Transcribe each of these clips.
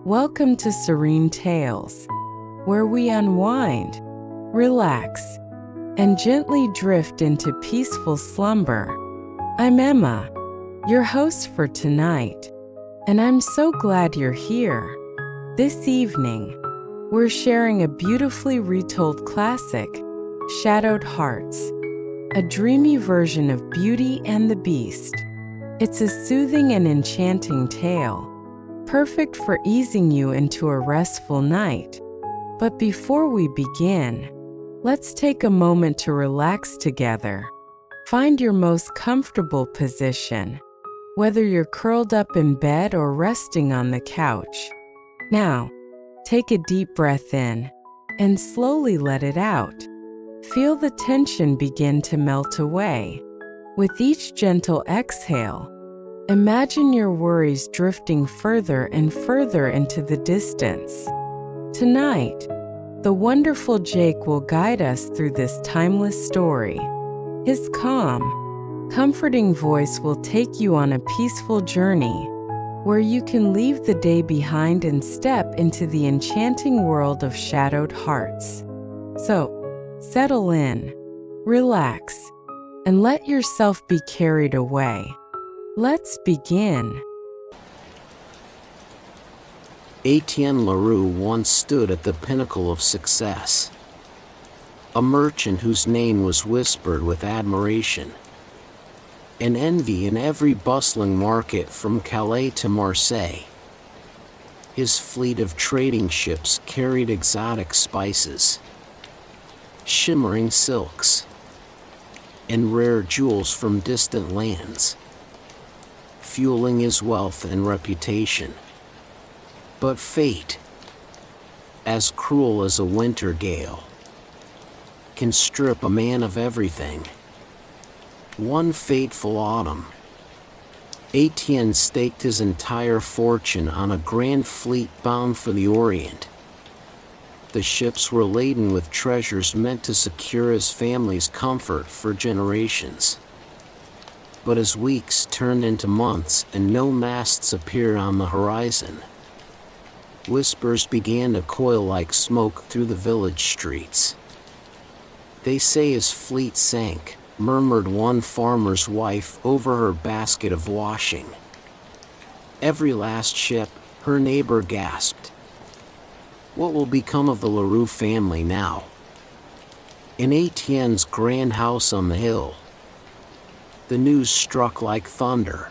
Welcome to Serene Tales, where we unwind, relax, and gently drift into peaceful slumber. I'm Emma, your host for tonight, and I'm so glad you're here. This evening, we're sharing a beautifully retold classic, Shadowed Hearts, a dreamy version of Beauty and the Beast. It's a soothing and enchanting tale, perfect for easing you into a restful night. But before we begin, let's take a moment to relax together. Find your most comfortable position, whether you're curled up in bed or resting on the couch. Now, take a deep breath in and slowly let it out. Feel the tension begin to melt away. With each gentle exhale, imagine your worries drifting further and further into the distance. Tonight, the wonderful Jake will guide us through this timeless story. His calm, comforting voice will take you on a peaceful journey where you can leave the day behind and step into the enchanting world of Shadowed Hearts. So, settle in, relax, and let yourself be carried away. Let's begin. Etienne Leroux once stood at the pinnacle of success. A merchant whose name was whispered with admiration and envy in every bustling market from Calais to Marseille. His fleet of trading ships carried exotic spices, shimmering silks, and rare jewels from distant lands, fueling his wealth and reputation. But fate, as cruel as a winter gale, can strip a man of everything. One fateful autumn, Etienne staked his entire fortune on a grand fleet bound for the Orient. The ships were laden with treasures meant to secure his family's comfort for generations. But as weeks turned into months and no masts appeared on the horizon, whispers began to coil like smoke through the village streets. "They say his fleet sank," murmured one farmer's wife over her basket of washing. "Every last ship," her neighbor gasped. "What will become of the Leroux family now?" In Etienne's grand house on the hill, the news struck like thunder.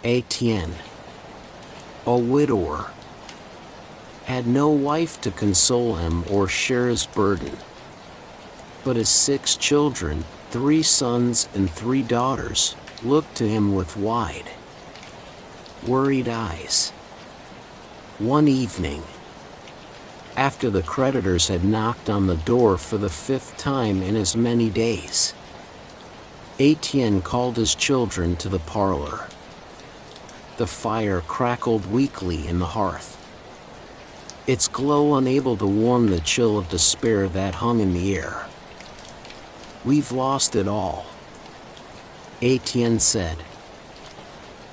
Etienne, a widower, had no wife to console him or share his burden. But his 6 children, 3 sons and 3 daughters, looked to him with wide, worried eyes. One evening, after the creditors had knocked on the door for the 5th time in as many days, Etienne called his children to the parlor. The fire crackled weakly in the hearth, its glow unable to warm the chill of despair that hung in the air. "We've lost it all," Etienne said,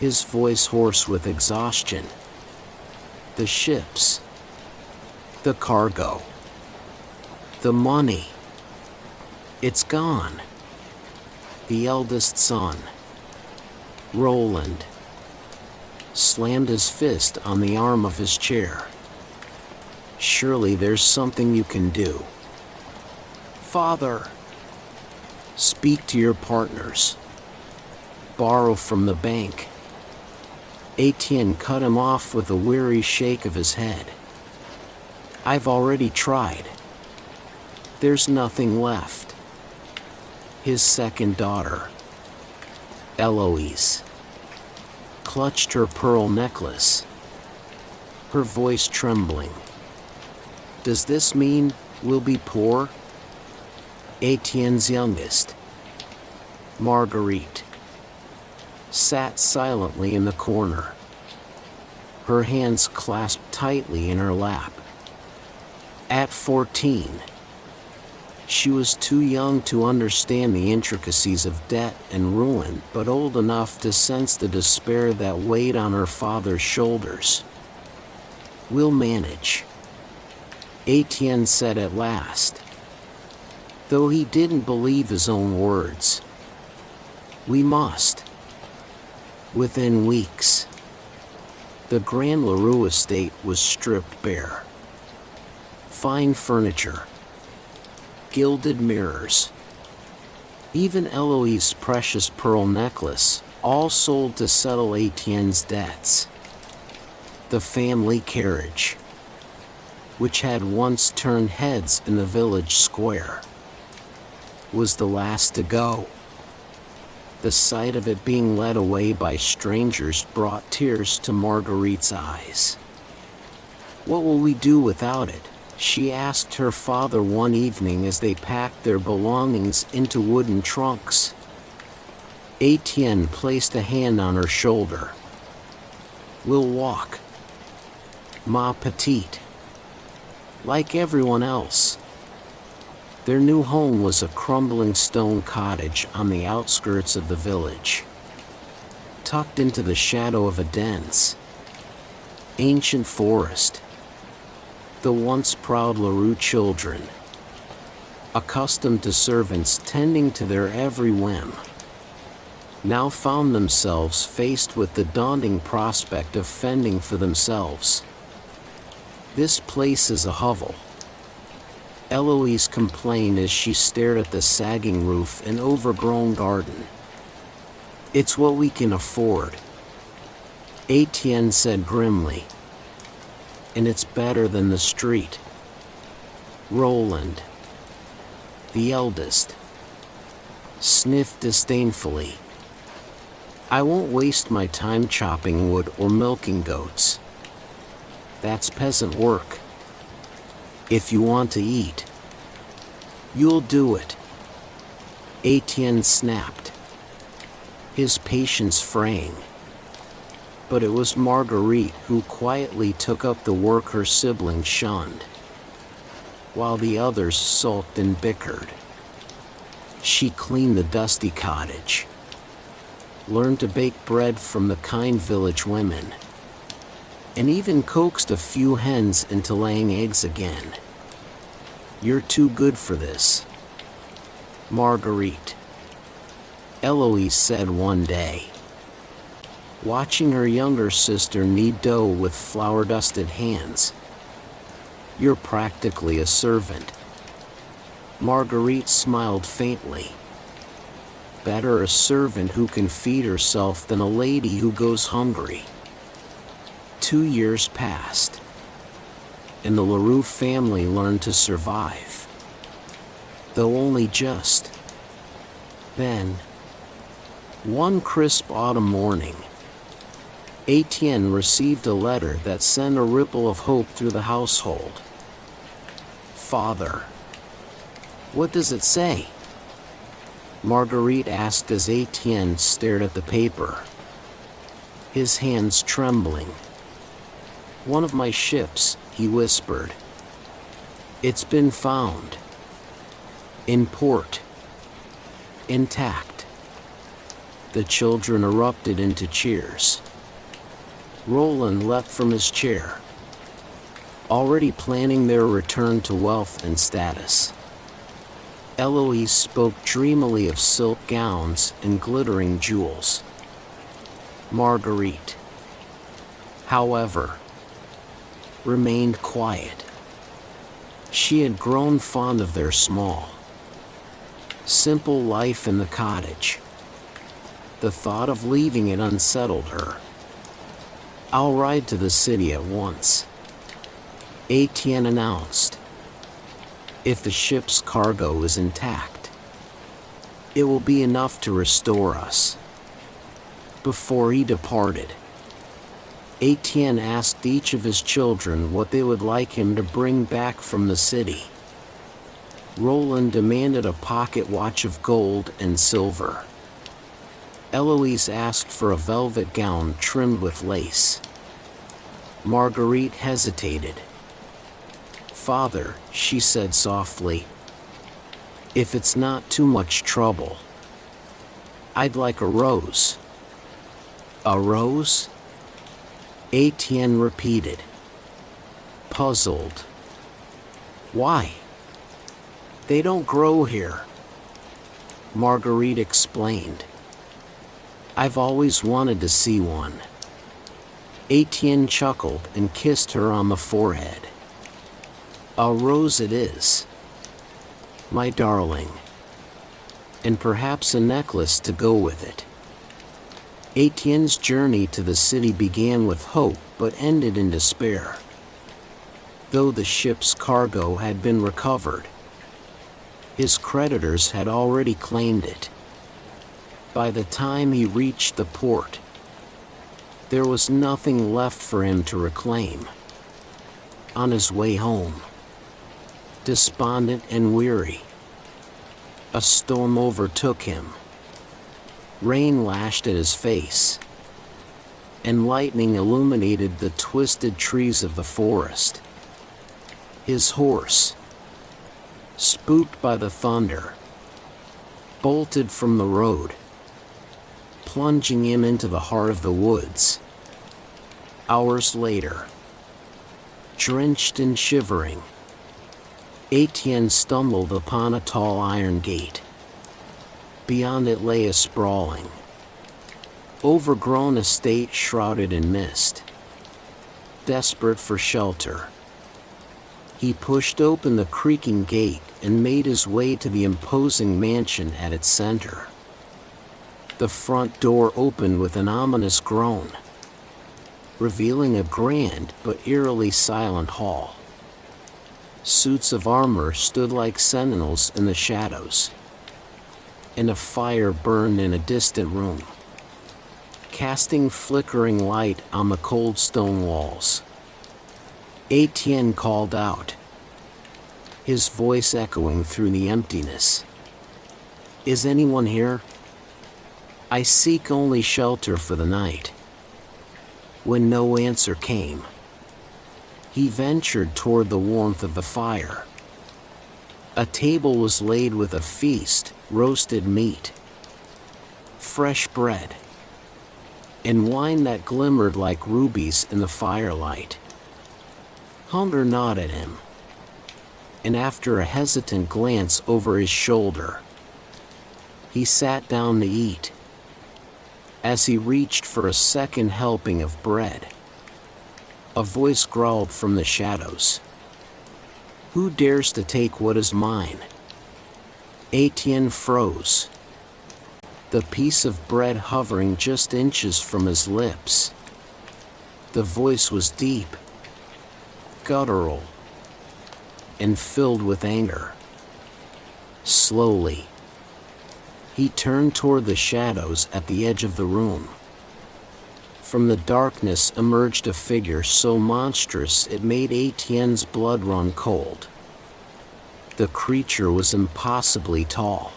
his voice hoarse with exhaustion. "The ships, the cargo, the money, it's gone." The eldest son, Roland, slammed his fist on the arm of his chair. "Surely there's something you can do." "Father, speak to your partners. Borrow from the bank." Etienne cut him off with a weary shake of his head. "I've already tried. There's nothing left." His second daughter, Eloise, clutched her pearl necklace, her voice trembling. "Does this mean we'll be poor?" Etienne's youngest, Marguerite, sat silently in the corner, her hands clasped tightly in her lap. At 14, she was too young to understand the intricacies of debt and ruin, but old enough to sense the despair that weighed on her father's shoulders. We'll manage, Etienne said at last, though he didn't believe his own words. We must. Within weeks, the Grand Leroux estate was stripped bare. Fine furniture, gilded mirrors, even Eloise's precious pearl necklace, all sold to settle Etienne's debts. The family carriage, which had once turned heads in the village square, was the last to go. The sight of it being led away by strangers brought tears to Marguerite's eyes. What will we do without it? She asked her father one evening as they packed their belongings into wooden trunks. Etienne placed a hand on her shoulder. We'll walk, ma petite, like everyone else. Their new home was a crumbling stone cottage on the outskirts of the village, tucked into the shadow of a dense, ancient forest. The once proud Leroux children, accustomed to servants tending to their every whim, now found themselves faced with the daunting prospect of fending for themselves. This place is a hovel, Eloise complained as she stared at the sagging roof and overgrown garden. It's what we can afford, Etienne said grimly. And it's better than the street. Roland, the eldest, sniffed disdainfully. I won't waste my time chopping wood or milking goats. That's peasant work. If you want to eat, you'll do it, Etienne snapped, his patience fraying. But it was Marguerite who quietly took up the work her siblings shunned, while the others sulked and bickered. She cleaned the dusty cottage, learned to bake bread from the kind village women, and even coaxed a few hens into laying eggs again. You're too good for this, Marguerite, Eloise said one day, watching her younger sister knead dough with flour-dusted hands. You're practically a servant. Marguerite smiled faintly. Better a servant who can feed herself than a lady who goes hungry. 2 years passed, and the Leroux family learned to survive, though only just. Then, one crisp autumn morning, Etienne received a letter that sent a ripple of hope through the household. Father, what does it say? Marguerite asked as Etienne stared at the paper, his hands trembling. One of my ships, he whispered. It's been found. In port. Intact. The children erupted into cheers. Roland leapt from his chair, already planning their return to wealth and status. Eloise spoke dreamily of silk gowns and glittering jewels. Marguerite, however, remained quiet. She had grown fond of their small, simple life in the cottage. The thought of leaving it unsettled her. I'll ride to the city at once, Etienne announced. If the ship's cargo is intact, it will be enough to restore us. Before he departed, Etienne asked each of his children what they would like him to bring back from the city. Roland demanded a pocket watch of gold and silver. Eloise asked for a velvet gown trimmed with lace. Marguerite hesitated. Father, she said softly, if it's not too much trouble, I'd like a rose. A rose? Etienne repeated. puzzled. Why? They don't grow here, Marguerite explained. I've always wanted to see one. Etienne chuckled and kissed her on the forehead. A rose it is, my darling. And perhaps a necklace to go with it. Etienne's journey to the city began with hope but ended in despair. Though the ship's cargo had been recovered, his creditors had already claimed it. By the time he reached the port, there was nothing left for him to reclaim. On his way home, despondent and weary, a storm overtook him. Rain lashed at his face, and lightning illuminated the twisted trees of the forest. His horse, spooked by the thunder, bolted from the road, plunging him into the heart of the woods. Hours later, drenched and shivering, Etienne stumbled upon a tall iron gate. Beyond it lay a sprawling, overgrown estate shrouded in mist. Desperate for shelter, he pushed open the creaking gate and made his way to the imposing mansion at its center. The front door opened with an ominous groan, revealing a grand but eerily silent hall. Suits of armor stood like sentinels in the shadows, and a fire burned in a distant room, casting flickering light on the cold stone walls. Etienne called out, his voice echoing through the emptiness. Is anyone here? I seek only shelter for the night. When no answer came, he ventured toward the warmth of the fire. A table was laid with a feast, roasted meat, fresh bread, and wine that glimmered like rubies in the firelight. Hunger gnawed at him, and after a hesitant glance over his shoulder, he sat down to eat. As he reached for a second helping of bread, a voice growled from the shadows. Who dares to take what is mine? Etienne froze, the piece of bread hovering just inches from his lips. The voice was deep, guttural, and filled with anger. Slowly, he turned toward the shadows at the edge of the room. From the darkness emerged a figure so monstrous it made Etienne's blood run cold. The creature was impossibly tall,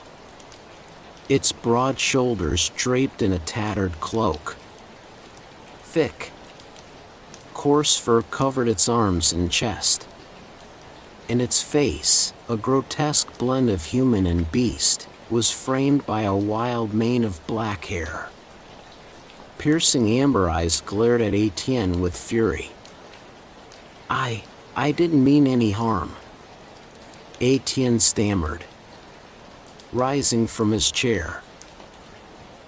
its broad shoulders draped in a tattered cloak. Thick, coarse fur covered its arms and chest, and its face, a grotesque blend of human and beast, was framed by a wild mane of black hair. Piercing amber eyes glared at Etienne with fury. I didn't mean any harm, Etienne stammered, rising from his chair.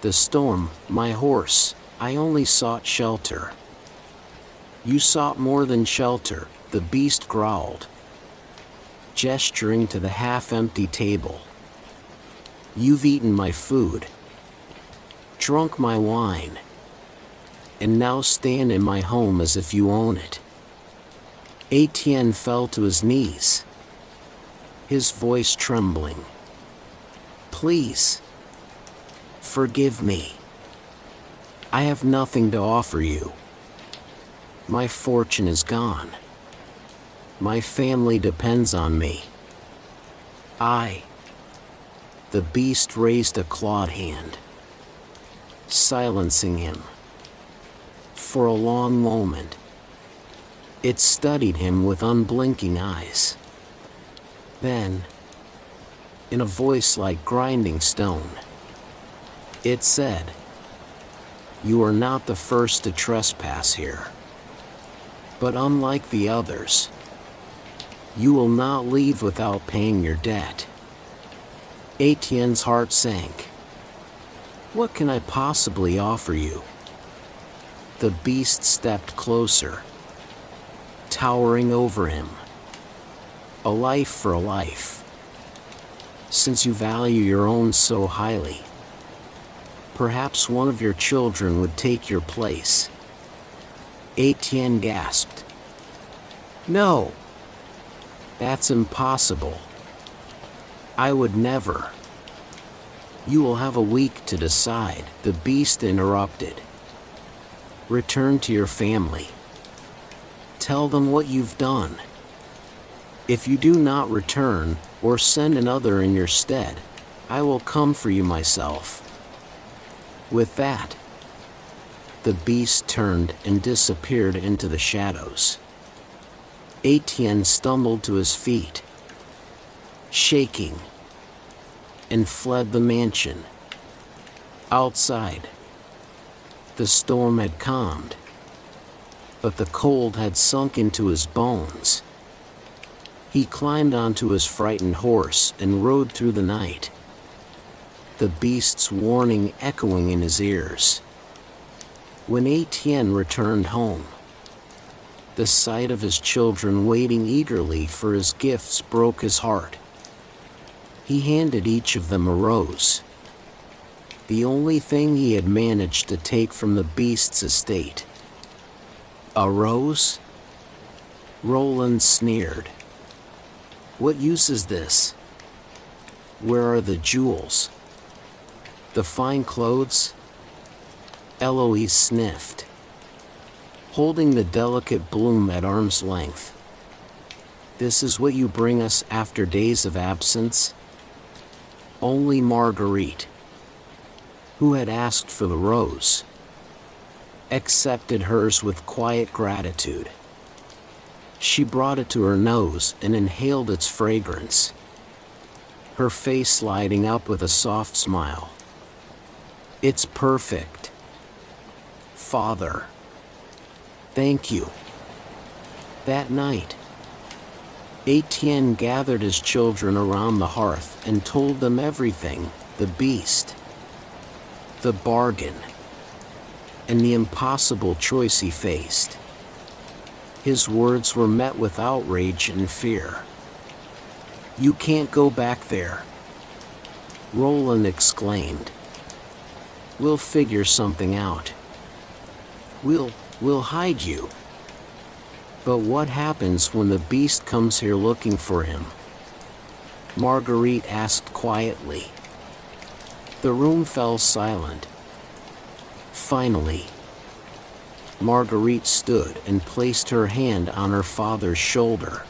The storm, my horse, I only sought shelter. You sought more than shelter, the beast growled, gesturing to the half-empty table. You've eaten my food, drunk my wine, and now stand in my home as if you own it. Etienne fell to his knees, his voice trembling. Please, forgive me. I have nothing to offer you. My fortune is gone. My family depends on me. The beast raised a clawed hand, silencing him. For a long moment, it studied him with unblinking eyes. Then, in a voice like grinding stone, it said, You are not the first to trespass here. But unlike the others, You will not leave without paying your debt. Etienne's heart sank. What can I possibly offer you? The beast stepped closer, towering over him. A life for a life. Since you value your own so highly, perhaps one of your children would take your place. Etienne gasped. No, that's impossible. I would never. You will have a week to decide, the beast interrupted. Return to your family. Tell them what you've done. If you do not return, or send another in your stead, I will come for you myself. With that, the beast turned and disappeared into the shadows. Etienne stumbled to his feet, shaking, and fled the mansion. Outside, the storm had calmed, but the cold had sunk into his bones. He climbed onto his frightened horse and rode through the night, the beast's warning echoing in his ears. When Etienne returned home, the sight of his children waiting eagerly for his gifts broke his heart. He handed each of them a rose, the only thing he had managed to take from the beast's estate. A rose? Roland sneered. What use is this? Where are the jewels? The fine clothes? Eloise sniffed, holding the delicate bloom at arm's length. This is what you bring us after days of absence? Only Marguerite, who had asked for the rose, accepted hers with quiet gratitude. She brought it to her nose and inhaled its fragrance, her face lighting up with a soft smile. It's perfect, Father. Thank you. That night, Etienne gathered his children around the hearth and told them everything: the beast, the bargain, and the impossible choice he faced. His words were met with outrage and fear. You can't go back there, Roland exclaimed. We'll figure something out. We'll hide you. But what happens when the beast comes here looking for him? Marguerite asked quietly. The room fell silent. Finally, Marguerite stood and placed her hand on her father's shoulder.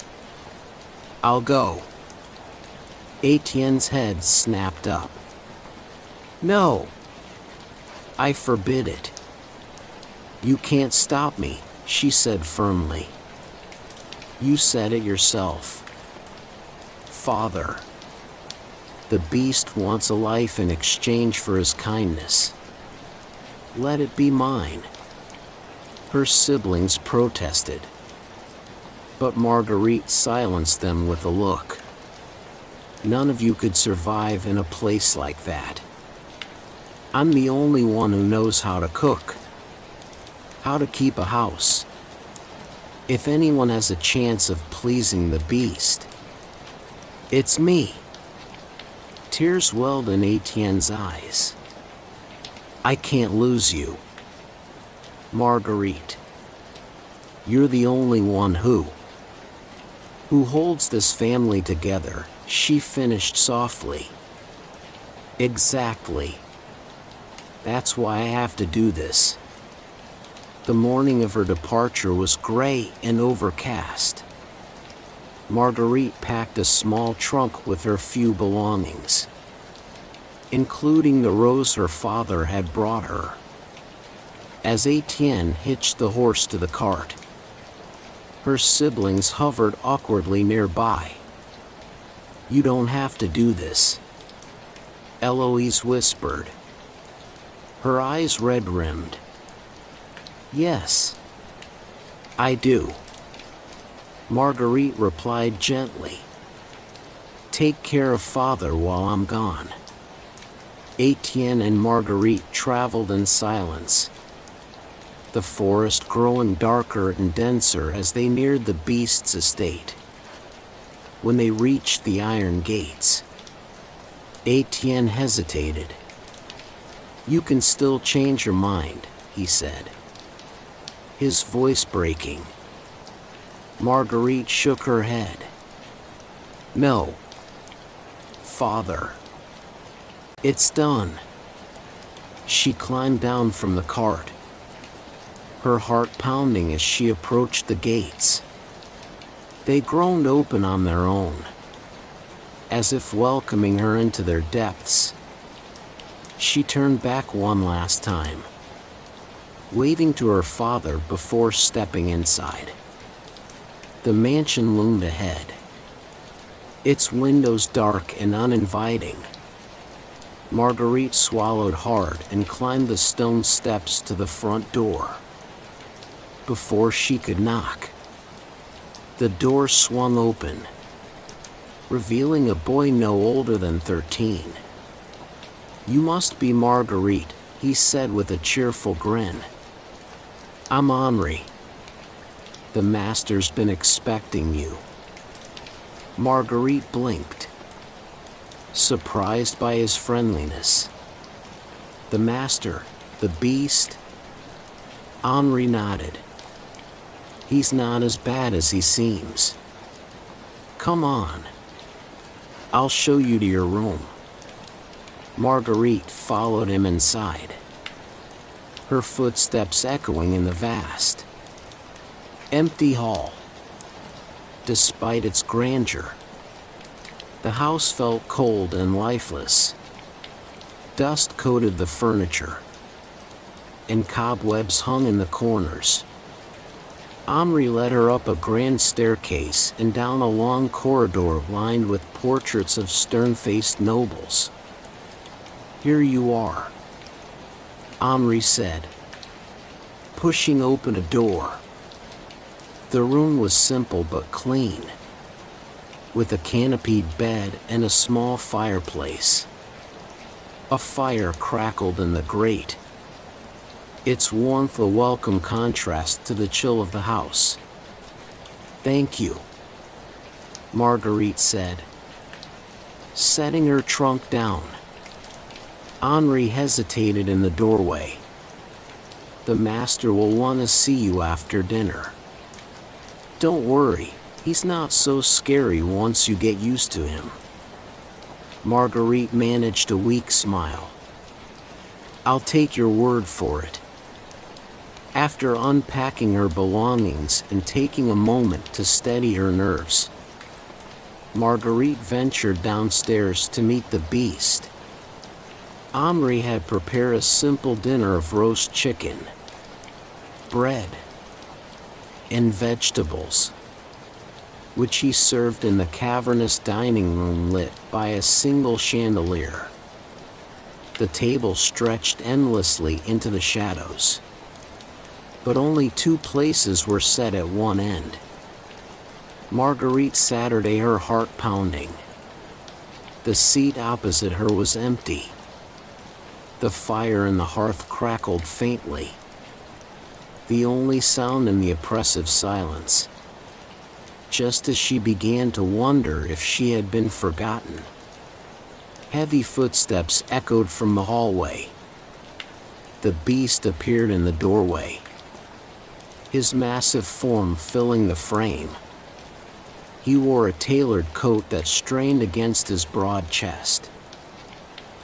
I'll go. Etienne's head snapped up. No, I forbid it. You can't stop me, she said firmly. You said it yourself. Father, the beast wants a life in exchange for his kindness. Let it be mine. Her siblings protested, but Marguerite silenced them with a look. None of you could survive in a place like that. I'm the only one who knows how to cook, how to keep a house. If anyone has a chance of pleasing the beast, it's me. Tears welled in Etienne's eyes. I can't lose you. Marguerite, you're the only one who holds this family together, she finished softly. Exactly. That's why I have to do this. The morning of her departure was gray and overcast. Marguerite packed a small trunk with her few belongings, including the rose her father had brought her. As Etienne hitched the horse to the cart, her siblings hovered awkwardly nearby. You don't have to do this, Eloise whispered, her eyes red-rimmed. Yes, I do. Marguerite replied gently. Take care of father while I'm gone. Etienne and Marguerite traveled in silence, the forest growing darker and denser as they neared the beast's estate. When they reached the iron gates, Etienne hesitated. You can still change your mind, he said, his voice breaking. Marguerite shook her head. No, father. It's done. She climbed down from the cart, her heart pounding as she approached the gates. They groaned open on their own, as if welcoming her into their depths. She turned back one last time, waving to her father before stepping inside. The mansion loomed ahead, its windows dark and uninviting. Marguerite swallowed hard and climbed the stone steps to the front door. Before she could knock, the door swung open, revealing a boy no older than 13. You must be Marguerite, he said with a cheerful grin. I'm Henri. The master's been expecting you. Marguerite blinked, surprised by his friendliness. The master, the beast? Henri nodded. He's not as bad as he seems. Come on. I'll show you to your room. Marguerite followed him inside, her footsteps echoing in the vast, empty hall. Despite its grandeur, the house felt cold and lifeless. Dust coated the furniture, and cobwebs hung in the corners. Henri led her up a grand staircase and down a long corridor lined with portraits of stern-faced nobles. Here you are, Henri said, pushing open a door. The room was simple but clean, with a canopied bed and a small fireplace. A fire crackled in the grate, its warmth a welcome contrast to the chill of the house. Thank you, Marguerite said, setting her trunk down. Henri hesitated in the doorway. The master will want to see you after dinner. Don't worry, he's not so scary once you get used to him. Marguerite managed a weak smile. I'll take your word for it. After unpacking her belongings and taking a moment to steady her nerves, Marguerite ventured downstairs to meet the beast. Henri had prepared a simple dinner of roast chicken, bread, and vegetables, which he served in the cavernous dining room lit by a single chandelier. The table stretched endlessly into the shadows, but only 2 places were set at one end. Marguerite sat at her heart pounding. The seat opposite her was empty. The fire in the hearth crackled faintly, the only sound in the oppressive silence. Just as she began to wonder if she had been forgotten, heavy footsteps echoed from the hallway. The beast appeared in the doorway, his massive form filling the frame. He wore a tailored coat that strained against his broad chest,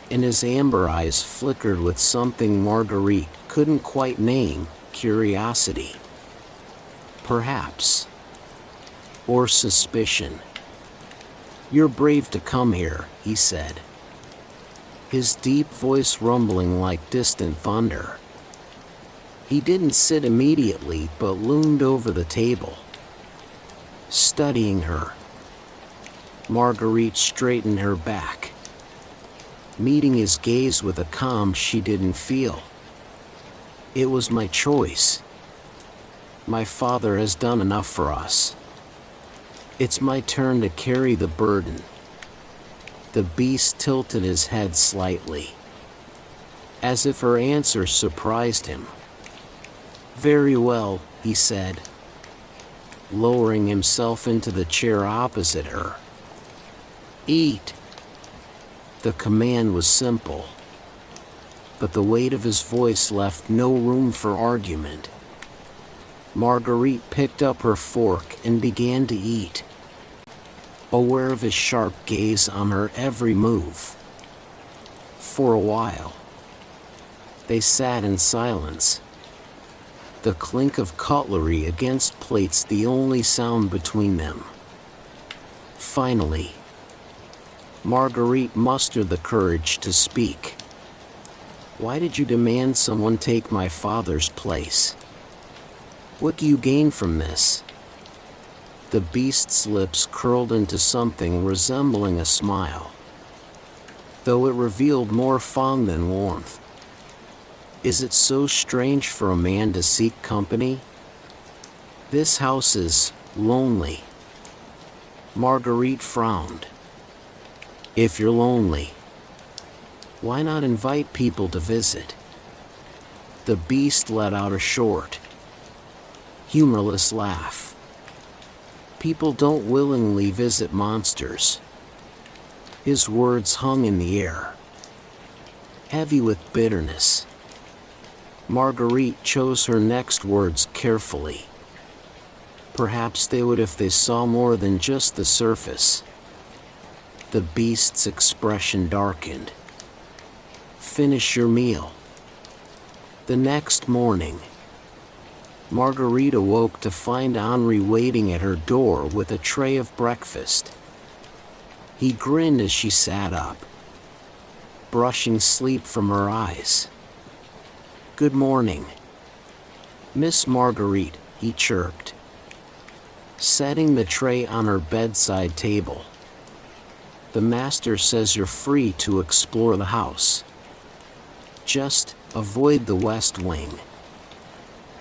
and his amber eyes flickered with something Marguerite couldn't quite name: curiosity, perhaps, or suspicion. You're brave to come here, he said, his deep voice rumbling like distant thunder. He didn't sit immediately, but loomed over the table, studying her. Marguerite straightened her back, meeting his gaze with a calm she didn't feel. It was my choice. My father has done enough for us. It's my turn to carry the burden. The beast tilted his head slightly, as if her answer surprised him. Very well, he said, lowering himself into the chair opposite her. Eat. The command was simple, but the weight of his voice left no room for argument. Marguerite picked up her fork and began to eat, aware of his sharp gaze on her every move. For a while, they sat in silence, the clink of cutlery against plates the only sound between them. Finally, Marguerite mustered the courage to speak. Why did you demand someone take my father's place? What do you gain from this? The beast's lips curled into something resembling a smile, though it revealed more fun than warmth. Is it so strange for a man to seek company? This house is lonely. Marguerite frowned. If you're lonely, why not invite people to visit? The beast let out a short, humorless laugh. People don't willingly visit monsters. His words hung in the air, heavy with bitterness. Marguerite chose her next words carefully. Perhaps they would if they saw more than just the surface. The beast's expression darkened. Finish your meal. The next morning, Marguerite awoke to find Henri waiting at her door with a tray of breakfast. He grinned as she sat up, brushing sleep from her eyes. Good morning, Miss Marguerite, he chirped, setting the tray on her bedside table. The master says you're free to explore the house. Just avoid the west wing.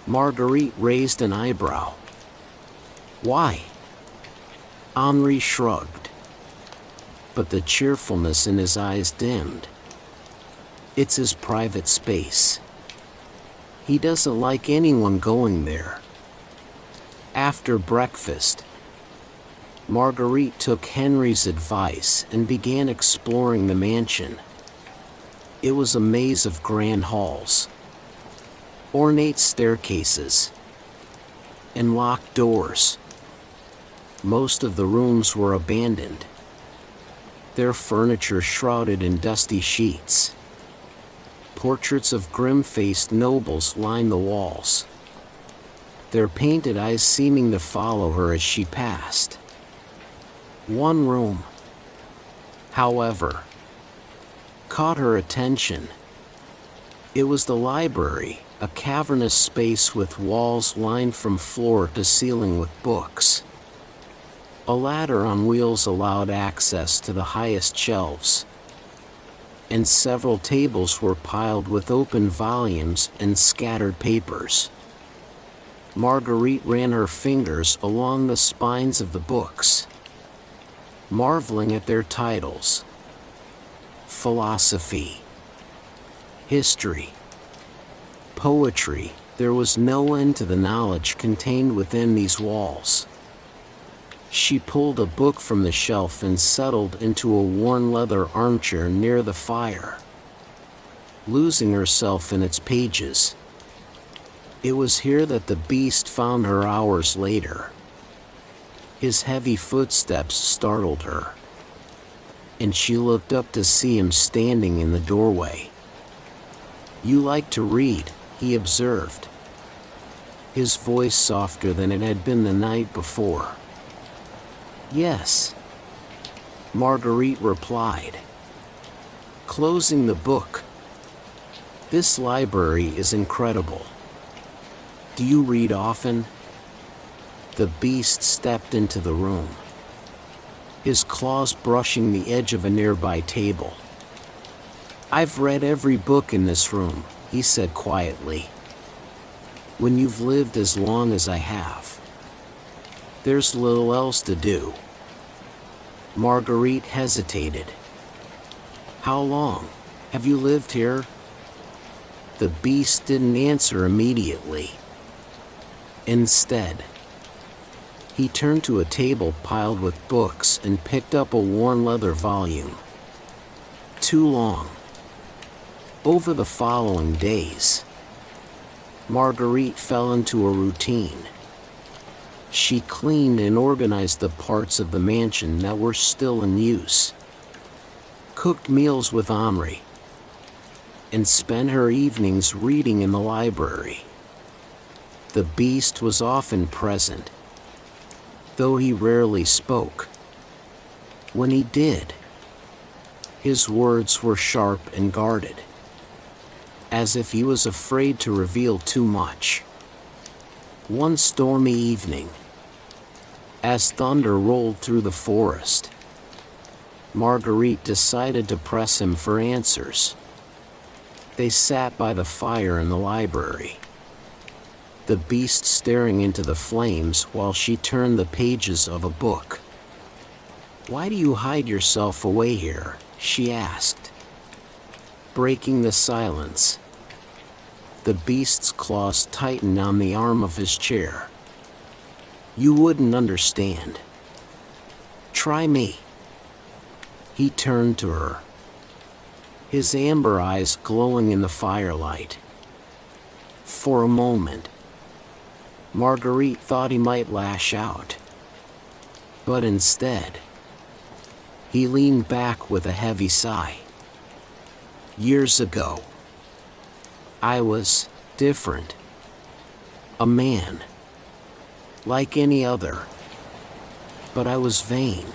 Marguerite raised an eyebrow. Why? Henri shrugged, but the cheerfulness in his eyes dimmed. It's his private space. He doesn't like anyone going there. After breakfast, Marguerite took Henry's advice and began exploring the mansion. It was a maze of grand halls, ornate staircases, and locked doors. Most of the rooms were abandoned, their furniture shrouded in dusty sheets. Portraits of grim-faced nobles lined the walls, their painted eyes seeming to follow her as she passed. One room, however, caught her attention. It was the library, a cavernous space with walls lined from floor to ceiling with books. A ladder on wheels allowed access to the highest shelves, and several tables were piled with open volumes and scattered papers. Marguerite ran her fingers along the spines of the books, marveling at their titles. Philosophy, history, poetry. There was no end to the knowledge contained within these walls. She pulled a book from the shelf and settled into a worn leather armchair near the fire, losing herself in its pages. It was here that the beast found her hours later. His heavy footsteps startled her, and she looked up to see him standing in the doorway. You like to read, he observed, his voice softer than it had been the night before. Yes, Marguerite replied, closing the book. This library is incredible. Do you read often? The beast stepped into the room, his claws brushing the edge of a nearby table. I've read every book in this room, he said quietly. When you've lived as long as I have, There's little else to do." Marguerite hesitated. "How long have you lived here?" The beast didn't answer immediately. Instead, he turned to a table piled with books and picked up a worn leather volume. Too long. Over the following days, Marguerite fell into a routine. She cleaned and organized the parts of the mansion that were still in use, cooked meals with Omri, and spent her evenings reading in the library. The beast was often present, though he rarely spoke. When he did, his words were sharp and guarded, as if he was afraid to reveal too much. One stormy evening, as thunder rolled through the forest, Marguerite decided to press him for answers. They sat by the fire in the library, the beast staring into the flames while she turned the pages of a book. "Why do you hide yourself away here?" she asked. Breaking the silence, the beast's claws tightened on the arm of his chair. "You wouldn't understand. Try me." He turned to her, his amber eyes glowing in the firelight. For a moment, Marguerite thought he might lash out. But instead, he leaned back with a heavy sigh. "Years ago, I was different. A man, like any other. But I was vain,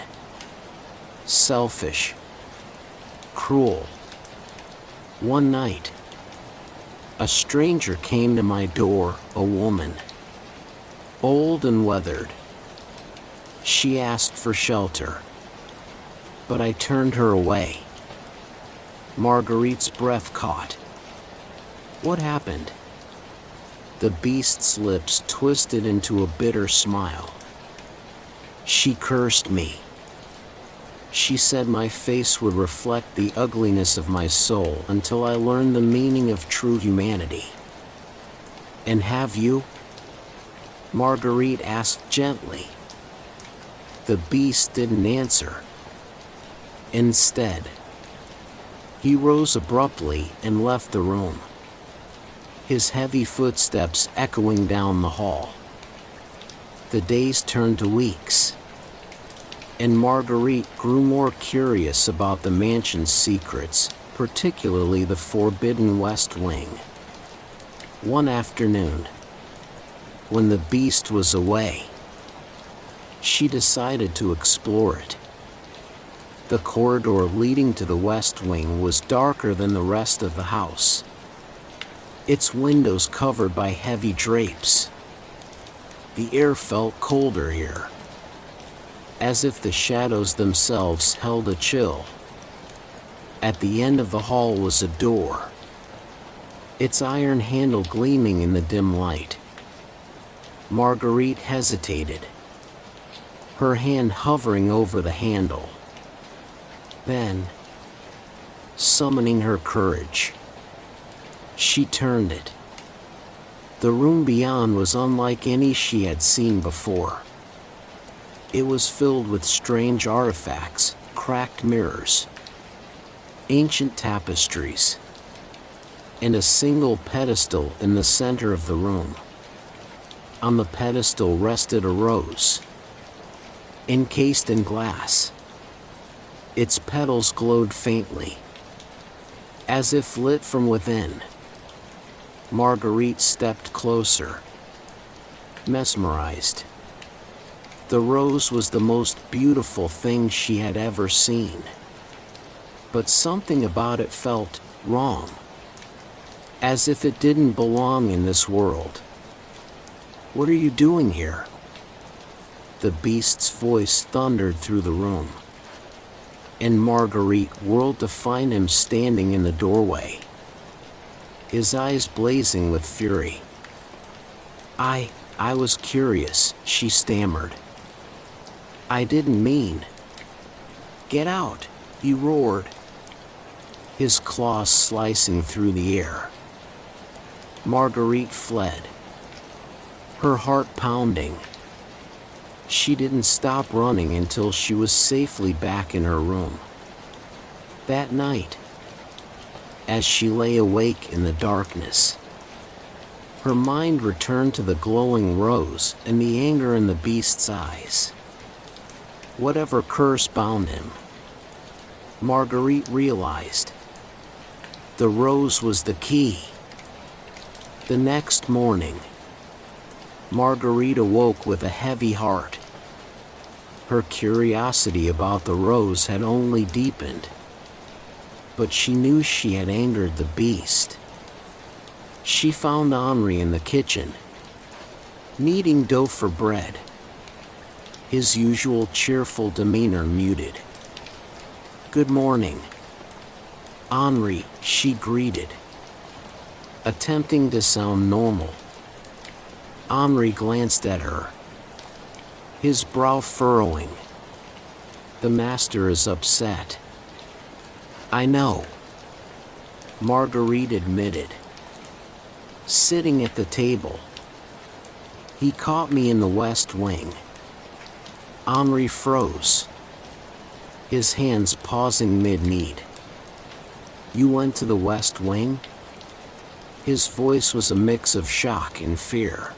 selfish, cruel. One night, a stranger came to my door, a woman, old and weathered. She asked for shelter, but I turned her away." Marguerite's breath caught. "What happened?" The beast's lips twisted into a bitter smile. "She cursed me. She said my face would reflect the ugliness of my soul until I learned the meaning of true humanity." "And have you?" Marguerite asked gently. The beast didn't answer. Instead, he rose abruptly and left the room, his heavy footsteps echoing down the hall. The days turned to weeks, and Marguerite grew more curious about the mansion's secrets, particularly the forbidden West Wing. One afternoon, when the beast was away, she decided to explore it. The corridor leading to the West Wing was darker than the rest of the house, its windows covered by heavy drapes. The air felt colder here, as if the shadows themselves held a chill. At the end of the hall was a door, its iron handle gleaming in the dim light. Marguerite hesitated, her hand hovering over the handle. Then, summoning her courage, she turned it. The room beyond was unlike any she had seen before. It was filled with strange artifacts, cracked mirrors, ancient tapestries, and a single pedestal in the center of the room. On the pedestal rested a rose, encased in glass. Its petals glowed faintly, as if lit from within. Marguerite stepped closer, mesmerized. The rose was the most beautiful thing she had ever seen. But something about it felt wrong, as if it didn't belong in this world. "What are you doing here?" The beast's voice thundered through the room, and Marguerite whirled to find him standing in the doorway, his eyes blazing with fury. I was curious," she stammered. I didn't mean. Get out, he roared, his claws slicing through the air. Marguerite fled, her heart pounding. She didn't stop running until she was safely back in her room. That night, as she lay awake in the darkness, her mind returned to the glowing rose and the anger in the beast's eyes. Whatever curse bound him, Marguerite realized, the rose was the key. The next morning, Marguerite awoke with a heavy heart. Her curiosity about the rose had only deepened, but she knew she had angered the beast. She found Henri in the kitchen, kneading dough for bread, his usual cheerful demeanor muted. "Good morning, Henri," she greeted, attempting to sound normal. Henri glanced at her, his brow furrowing. "The master is upset." "I know," Marguerite admitted, sitting at the table. "He caught me in the West Wing." Henri froze, his hands pausing mid-knead. "You went to the West Wing?" His voice was a mix of shock and fear.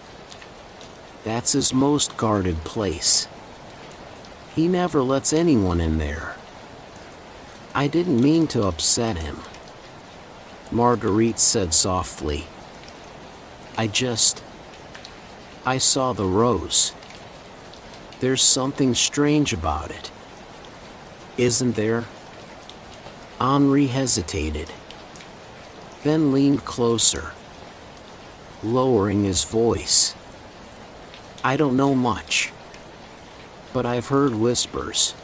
"That's his most guarded place. He never lets anyone in there." "I didn't mean to upset him," Marguerite said softly. I saw the rose. There's something strange about it. Isn't there?" Henri hesitated, then leaned closer, lowering his voice. "I don't know much, but I've heard whispers.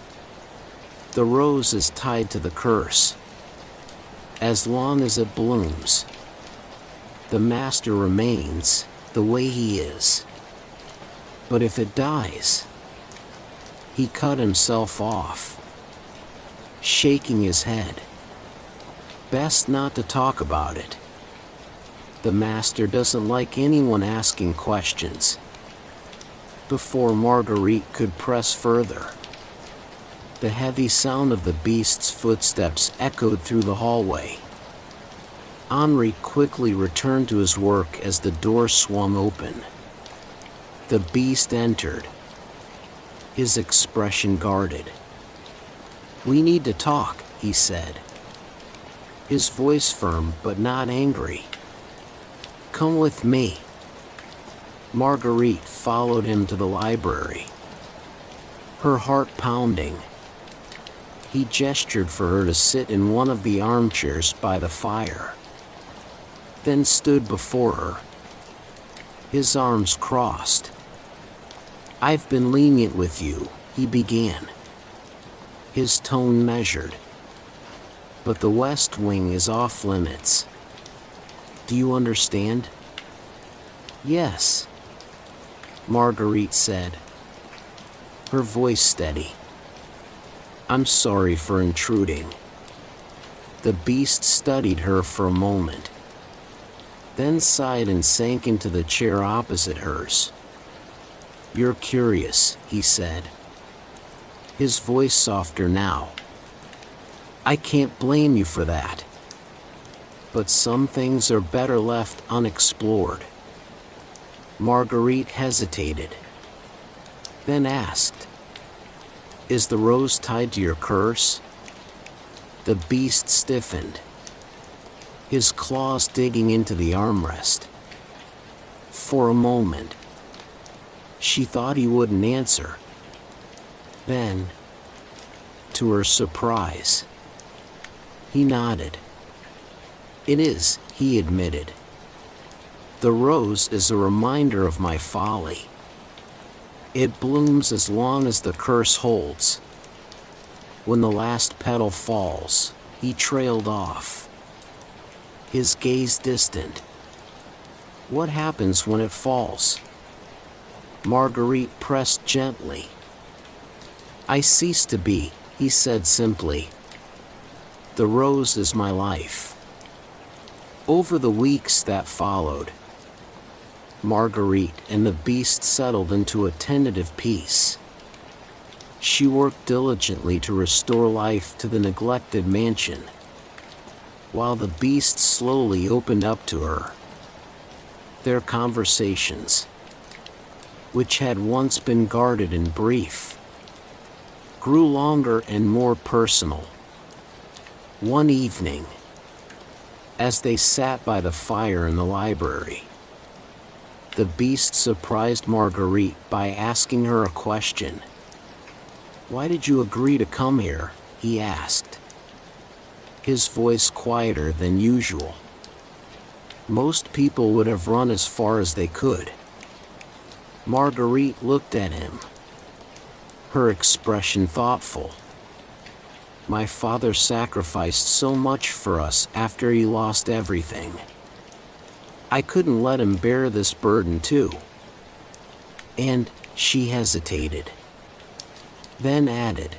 The rose is tied to the curse. As long as it blooms, the master remains the way he is. But if it dies..." He cut himself off, shaking his head. "Best not to talk about it. The master doesn't like anyone asking questions." Before Marguerite could press further, the heavy sound of the beast's footsteps echoed through the hallway. Henri quickly returned to his work as the door swung open. The beast entered, his expression guarded. "We need to talk," he said, his voice firm but not angry. "Come with me." Marguerite followed him to the library, her heart pounding. He gestured for her to sit in one of the armchairs by the fire, then stood before her, his arms crossed. "I've been lenient with you," he began, his tone measured. "But the West Wing is off limits. Do you understand?" "Yes," Marguerite said, her voice steady. "I'm sorry for intruding." The beast studied her for a moment, then sighed and sank into the chair opposite hers. "You're curious," he said, his voice softer now. "I can't blame you for that. But some things are better left unexplored." Marguerite hesitated, then asked, "Is the rose tied to your curse?" The beast stiffened, his claws digging into the armrest. For a moment, she thought he wouldn't answer. Then, to her surprise, he nodded. "It is," he admitted. "The rose is a reminder of my folly. It blooms as long as the curse holds. When the last petal falls," he trailed off, his gaze distant. "What happens when it falls?" Marguerite pressed gently. I cease to be, he said simply. The rose is my life. Over the weeks that followed, Marguerite and the beast settled into a tentative peace. She worked diligently to restore life to the neglected mansion, while the beast slowly opened up to her. Their conversations, which had once been guarded and brief, grew longer and more personal. One evening, as they sat by the fire in the library, the beast surprised Marguerite by asking her a question. "Why did you agree to come here?" he asked, his voice quieter than usual. Most people would have run as far as they could. Marguerite looked at him, her expression thoughtful. "My father sacrificed so much for us after he lost everything. I couldn't let him bear this burden too." And she hesitated, then added,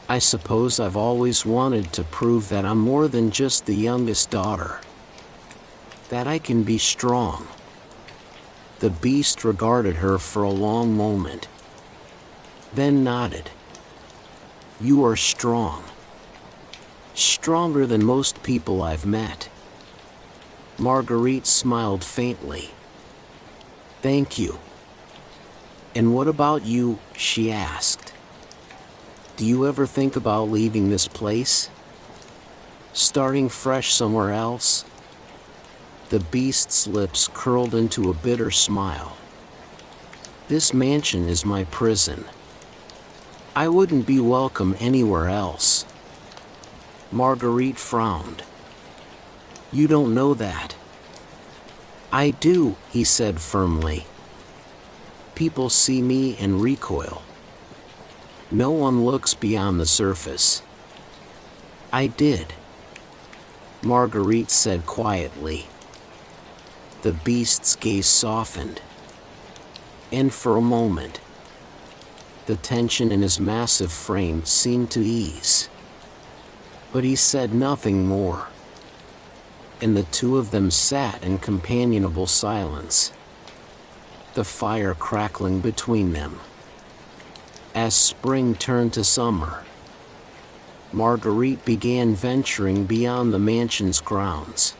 "I suppose I've always wanted to prove that I'm more than just the youngest daughter, that I can be strong." The beast regarded her for a long moment, then nodded. "You are strong. Stronger than most people I've met." Marguerite smiled faintly. "Thank you. And what about you?" she asked. "Do you ever think about leaving this place? Starting fresh somewhere else?" The beast's lips curled into a bitter smile. "This mansion is my prison. I wouldn't be welcome anywhere else." Marguerite frowned. "You don't know that." "I do," he said firmly. "People see me and recoil. No one looks beyond the surface." "I did," Marguerite said quietly. The beast's gaze softened, and for a moment, the tension in his massive frame seemed to ease. But he said nothing more, and the two of them sat in companionable silence, the fire crackling between them. As spring turned to summer, Marguerite began venturing beyond the mansion's grounds.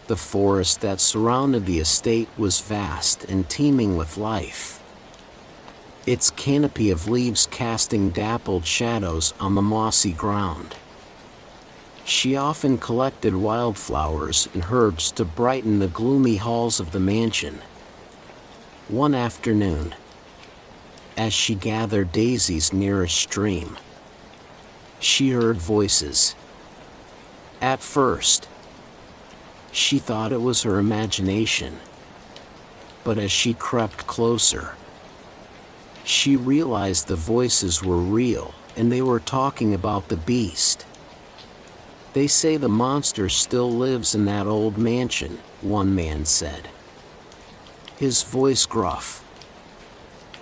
The forest that surrounded the estate was vast and teeming with life, its canopy of leaves casting dappled shadows on the mossy ground. She often collected wildflowers and herbs to brighten the gloomy halls of the mansion. One afternoon, as she gathered daisies near a stream, she heard voices. At first, she thought it was her imagination, but as she crept closer, she realized the voices were real and they were talking about the beast. "They say the monster still lives in that old mansion," one man said, his voice gruff,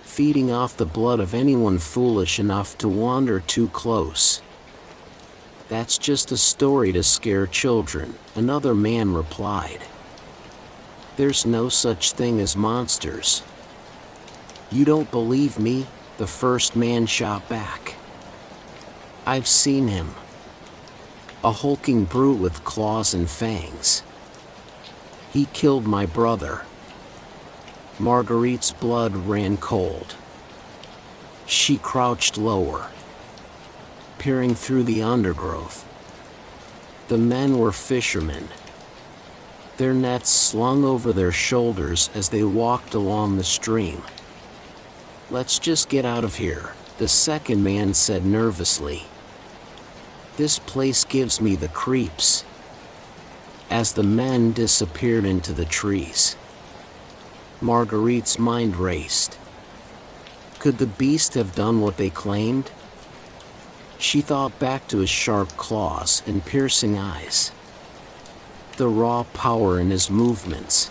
"feeding off the blood of anyone foolish enough to wander too close." "That's just a story to scare children," another man replied. "There's no such thing as monsters." "You don't believe me?" the first man shot back. "I've seen him. A hulking brute with claws and fangs. He killed my brother." Marguerite's blood ran cold. She crouched lower, peering through the undergrowth. The men were fishermen, their nets slung over their shoulders as they walked along the stream. "Let's just get out of here," the second man said nervously. "This place gives me the creeps." As the men disappeared into the trees, Marguerite's mind raced. Could the beast have done what they claimed? She thought back to his sharp claws and piercing eyes, the raw power in his movements.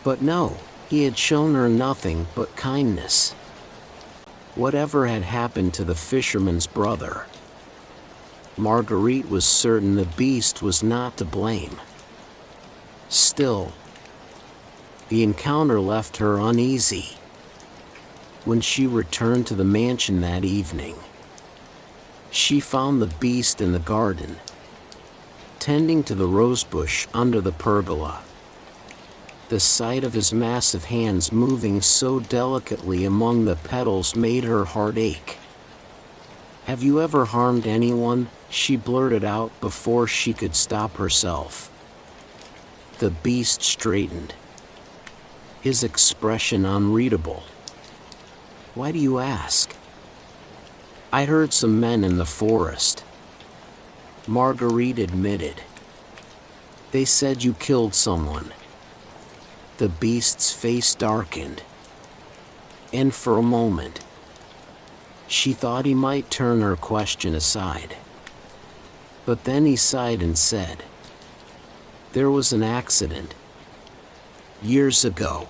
But no, he had shown her nothing but kindness. Whatever had happened to the fisherman's brother? Marguerite was certain the beast was not to blame. Still, the encounter left her uneasy. When she returned to the mansion that evening, she found the beast in the garden, tending to the rosebush under the pergola. The sight of his massive hands moving so delicately among the petals made her heart ache. "Have you ever harmed anyone?" she blurted out before she could stop herself. The beast straightened, his expression unreadable. "Why do you ask?" "I heard some men in the forest," Marguerite admitted. "They said you killed someone." The beast's face darkened, and for a moment, she thought he might turn her question aside. But then he sighed and said, "There was an accident. Years ago,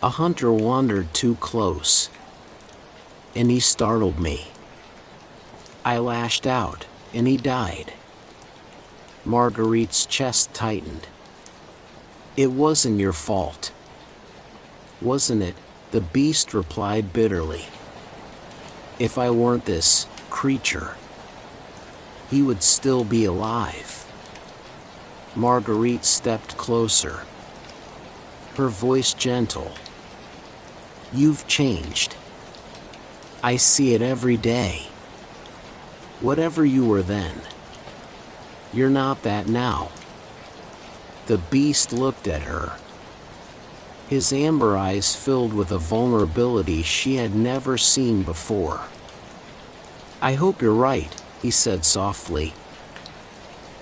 a hunter wandered too close, and he startled me. I lashed out, and he died." Marguerite's chest tightened. "It wasn't your fault." "Wasn't it?" the beast replied bitterly. "If I weren't this creature, he would still be alive." Marguerite stepped closer, her voice gentle. "You've changed. I see it every day. Whatever you were then, you're not that now." The beast looked at her, his amber eyes filled with a vulnerability she had never seen before. "I hope you're right," he said softly.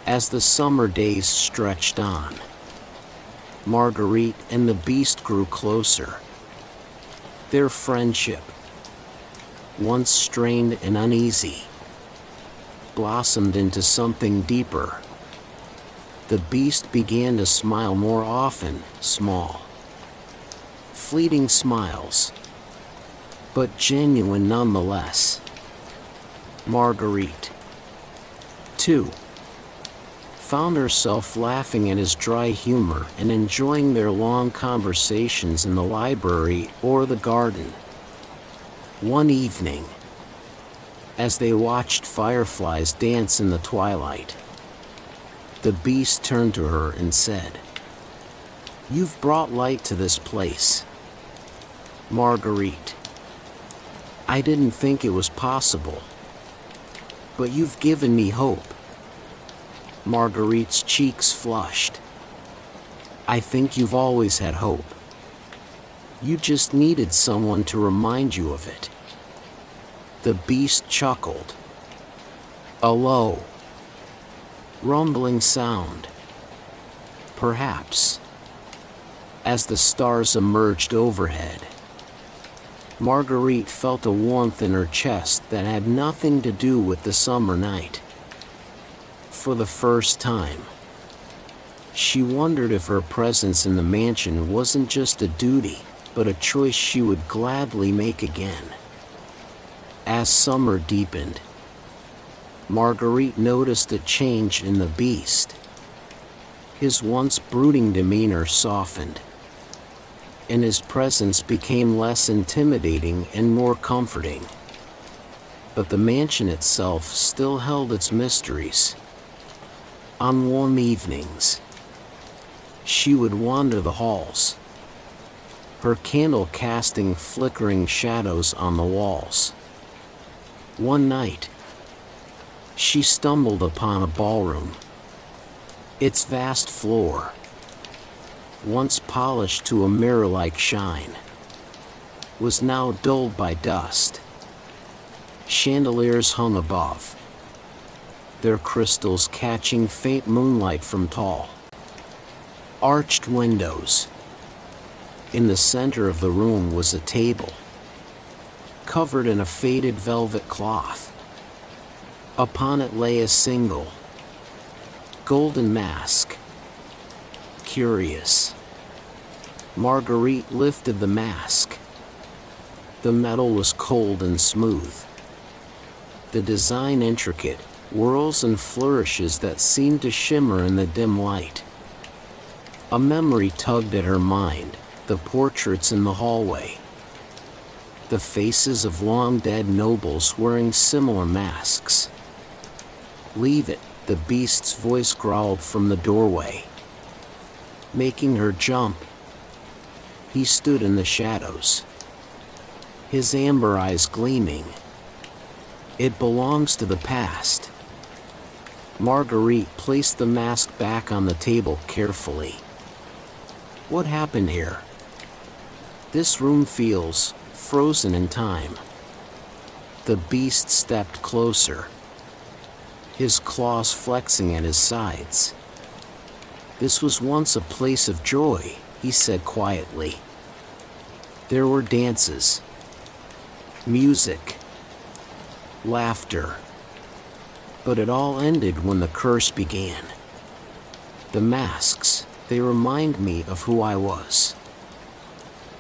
As the summer days stretched on, Marguerite and the beast grew closer. Their friendship, once strained and uneasy, blossomed into something deeper. The beast began to smile more often, small, fleeting smiles, but genuine nonetheless. Marguerite, too, found herself laughing at his dry humor and enjoying their long conversations in the library or the garden. One evening, as they watched fireflies dance in the twilight, the beast turned to her and said, "You've brought light to this place, Marguerite. I didn't think it was possible, but you've given me hope." Marguerite's cheeks flushed. "I think you've always had hope. You just needed someone to remind you of it." The beast chuckled. A low, rumbling sound, perhaps, as the stars emerged overhead. Marguerite felt a warmth in her chest that had nothing to do with the summer night. For the first time, she wondered if her presence in the mansion wasn't just a duty, but a choice she would gladly make again. As summer deepened, Marguerite noticed a change in the beast. His once brooding demeanor softened, and his presence became less intimidating and more comforting. But the mansion itself still held its mysteries. On warm evenings, she would wander the halls, her candle casting flickering shadows on the walls. One night, she stumbled upon a ballroom. Its vast floor, once polished to a mirror-like shine, was now dulled by dust. Chandeliers hung above, their crystals catching faint moonlight from tall, arched windows. In the center of the room was a table, covered in a faded velvet cloth. Upon it lay a single, golden mask. Curious, Marguerite lifted the mask. The metal was cold and smooth. The design intricate, whirls and flourishes that seemed to shimmer in the dim light. A memory tugged at her mind, the portraits in the hallway. The faces of long-dead nobles wearing similar masks. "Leave it," the beast's voice growled from the doorway, making her jump. He stood in the shadows, his amber eyes gleaming. "It belongs to the past." Marguerite placed the mask back on the table carefully. "What happened here? This room feels frozen in time." The beast stepped closer, his claws flexing at his sides. "This was once a place of joy," he said quietly. "There were dances, music, laughter. But it all ended when the curse began. The masks, they remind me of who I was."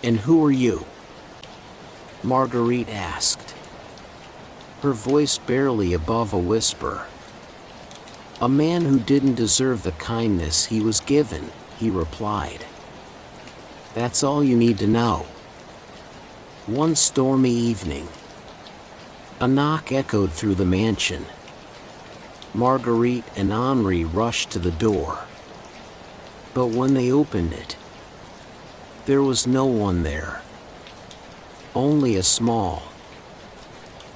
"And who are you?" Marguerite asked, her voice barely above a whisper. "A man who didn't deserve the kindness he was given," he replied. "That's all you need to know." One stormy evening, a knock echoed through the mansion. Marguerite and Henri rushed to the door. But when they opened it, there was no one there. Only a small,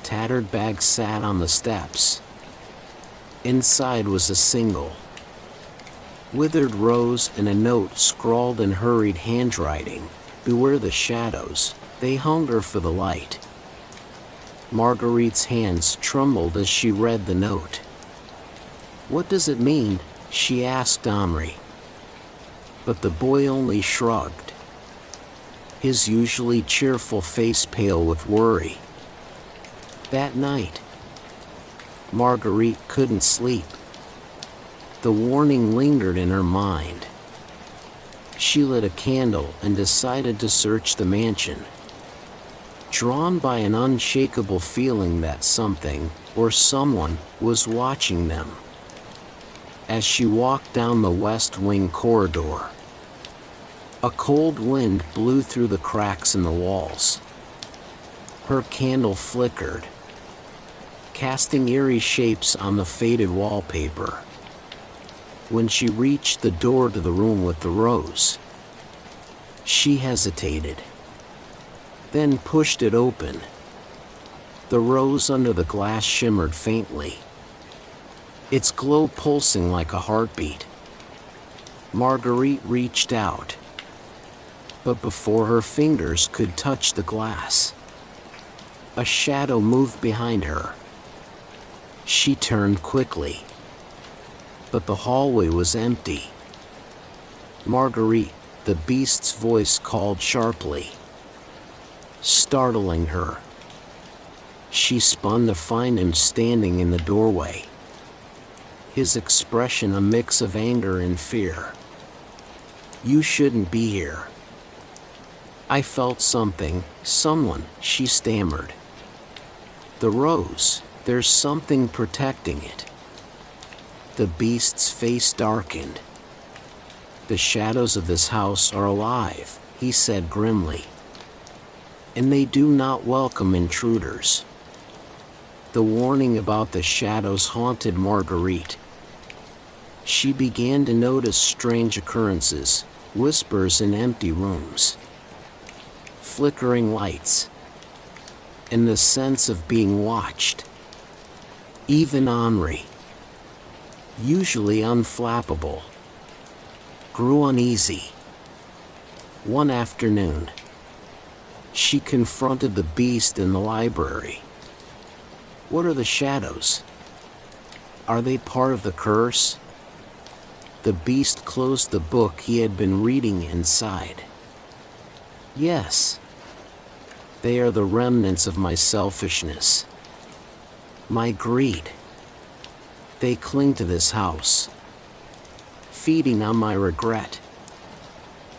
tattered bag sat on the steps. Inside was a single, withered rose and a note scrawled in hurried handwriting. "Beware the shadows, they hunger for the light." Marguerite's hands trembled as she read the note. "What does it mean?" she asked Henri. But the boy only shrugged, his usually cheerful face pale with worry. That night, Marguerite couldn't sleep. The warning lingered in her mind. She lit a candle and decided to search the mansion, drawn by an unshakable feeling that something, or someone, was watching them. As she walked down the West Wing corridor, a cold wind blew through the cracks in the walls. Her candle flickered, casting eerie shapes on the faded wallpaper. When she reached the door to the room with the rose, she hesitated, then pushed it open. The rose under the glass shimmered faintly, its glow pulsing like a heartbeat. Marguerite reached out, but before her fingers could touch the glass, a shadow moved behind her. She turned quickly, but the hallway was empty. "Marguerite," the beast's voice called sharply, startling her. She spun to find him standing in the doorway, his expression a mix of anger and fear. "You shouldn't be here." "I felt something, someone," she stammered. "The rose, there's something protecting it." The beast's face darkened. "The shadows of this house are alive," he said grimly, "and they do not welcome intruders." The warning about the shadows haunted Marguerite. She began to notice strange occurrences, whispers in empty rooms, flickering lights, and the sense of being watched. Even Henri, usually unflappable, grew uneasy. One afternoon, she confronted the beast in the library. "What are the shadows? Are they part of the curse?" The beast closed the book he had been reading inside. "Yes. They are the remnants of my selfishness, my greed. They cling to this house, feeding on my regret.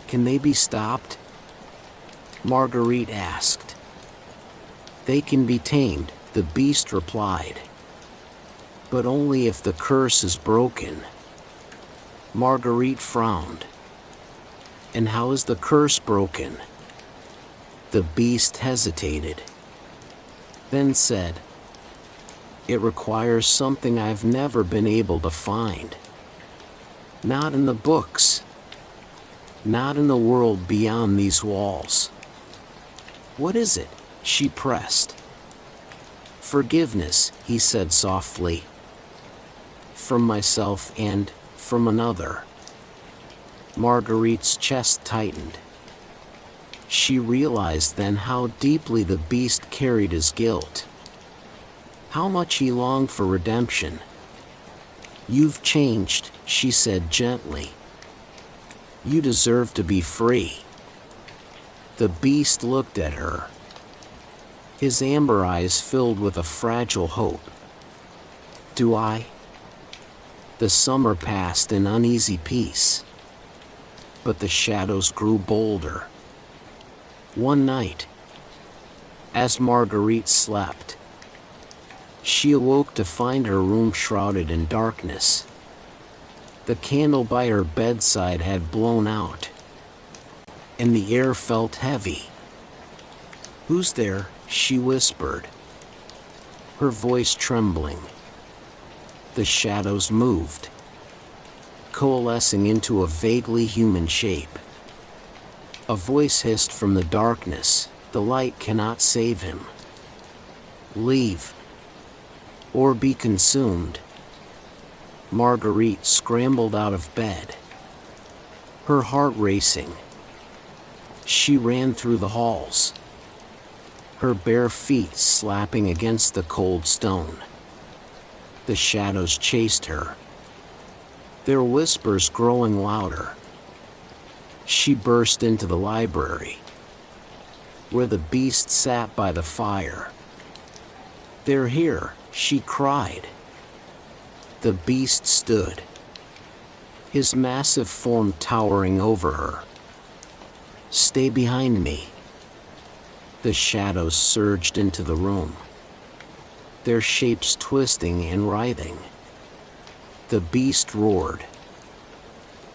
Can they be stopped?" Marguerite asked, They can be tamed, the beast replied. But only if the curse is broken. Marguerite frowned. And how is the curse broken? The beast hesitated. Then said, it requires something I've never been able to find. Not in the books. Not in the world beyond these walls. What is it? She pressed. Forgiveness, he said softly. From myself and from another. Marguerite's chest tightened. She realized then how deeply the beast carried his guilt. How much he longed for redemption. You've changed, she said gently. You deserve to be free. The beast looked at her. His amber eyes filled with a fragile hope. Do I? The summer passed in uneasy peace. But the shadows grew bolder. One night, as Marguerite slept, she awoke to find her room shrouded in darkness. The candle by her bedside had blown out, and the air felt heavy. Who's there? She whispered, her voice trembling. The shadows moved, coalescing into a vaguely human shape. A voice hissed from the darkness, the light cannot save him. Leave, or be consumed. Marguerite scrambled out of bed, her heart racing. She ran through the halls, her bare feet slapping against the cold stone. The shadows chased her, their whispers growing louder. She burst into the library, where the beast sat by the fire. They're here, she cried. The beast stood, his massive form towering over her. Stay behind me. The shadows surged into the room, their shapes twisting and writhing. The beast roared,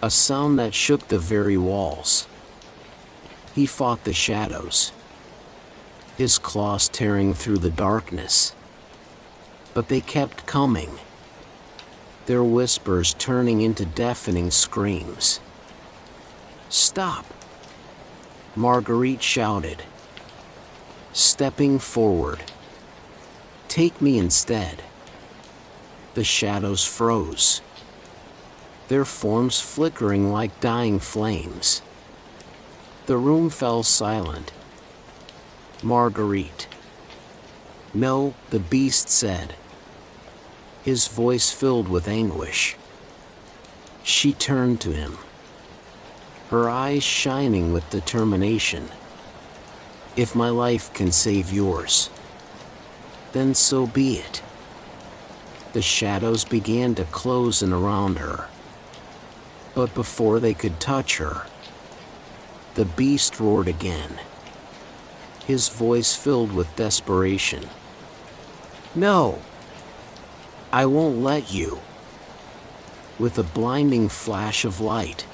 a sound that shook the very walls. He fought the shadows, his claws tearing through the darkness. But they kept coming, their whispers turning into deafening screams. Stop! Marguerite shouted, stepping forward. Take me instead. The shadows froze, their forms flickering like dying flames. The room fell silent. Marguerite. No, the beast said, his voice filled with anguish. She turned to him, her eyes shining with determination. If my life can save yours, then so be it. The shadows began to close in around her. But before they could touch her, the beast roared again, his voice filled with desperation. No! I won't let you. With a blinding flash of light,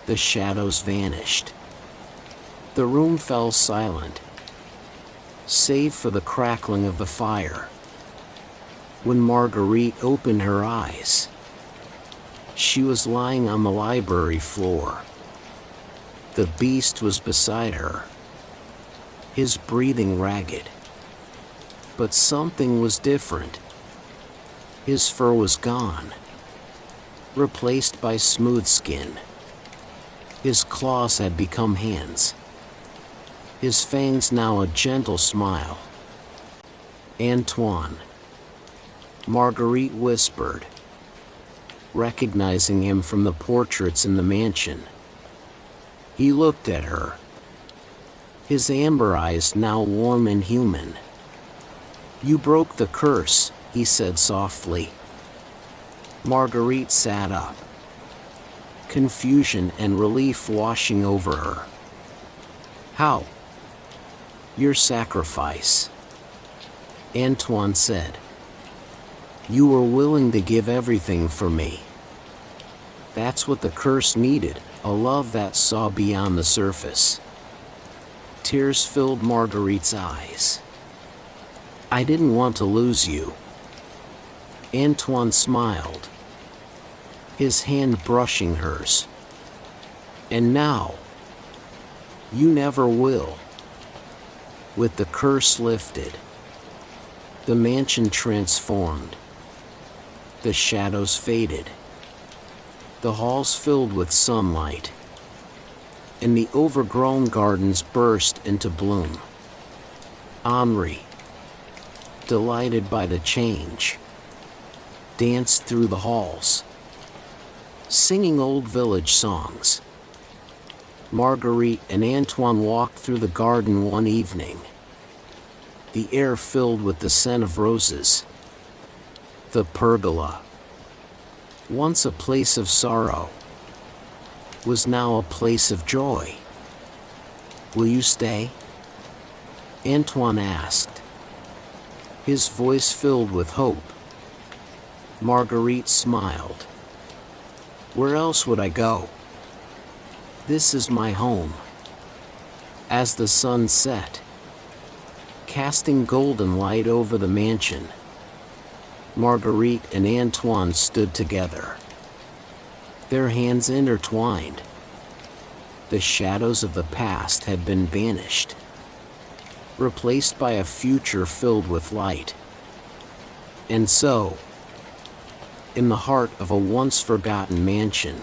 the shadows vanished. The room fell silent, save for the crackling of the fire. When Marguerite opened her eyes, she was lying on the library floor. The beast was beside her, his breathing ragged. But something was different. His fur was gone, replaced by smooth skin. His claws had become hands, his fangs now a gentle smile. Antoine, Marguerite whispered, recognizing him from the portraits in the mansion. He looked at her, his amber eyes now warm and human. You broke the curse, he said softly. Marguerite sat up, confusion and relief washing over her. How? Your sacrifice, Antoine said. You were willing to give everything for me. That's what the curse needed, a love that saw beyond the surface. Tears filled Marguerite's eyes. I didn't want to lose you. Antoine smiled, his hand brushing hers. And now, you never will. With the curse lifted, the mansion transformed. The shadows faded. The halls filled with sunlight, and the overgrown gardens burst into bloom. Henri, delighted by the change, danced through the halls, singing old village songs. Marguerite and Antoine walked through the garden one evening, the air filled with the scent of roses. The pergola, once a place of sorrow, was now a place of joy. Will you stay? Antoine asked, his voice filled with hope. Marguerite smiled. Where else would I go? This is my home. As the sun set, casting golden light over the mansion, Marguerite and Antoine stood together, their hands intertwined. The shadows of the past had been banished, replaced by a future filled with light. And so, in the heart of a once-forgotten mansion,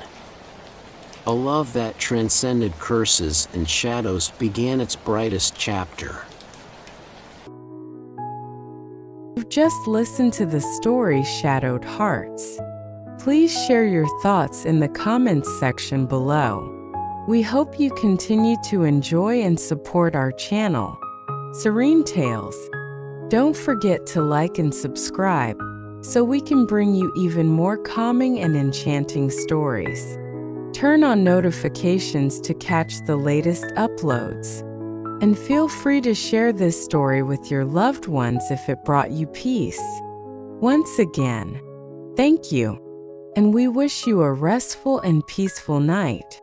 a love that transcended curses and shadows began its brightest chapter. You've just listened to the story Shadowed Hearts. Please share your thoughts in the comments section below. We hope you continue to enjoy and support our channel, Serene Tales. Don't forget to like and subscribe so we can bring you even more calming and enchanting stories. Turn on notifications to catch the latest uploads. And feel free to share this story with your loved ones if it brought you peace. Once again, thank you, and we wish you a restful and peaceful night.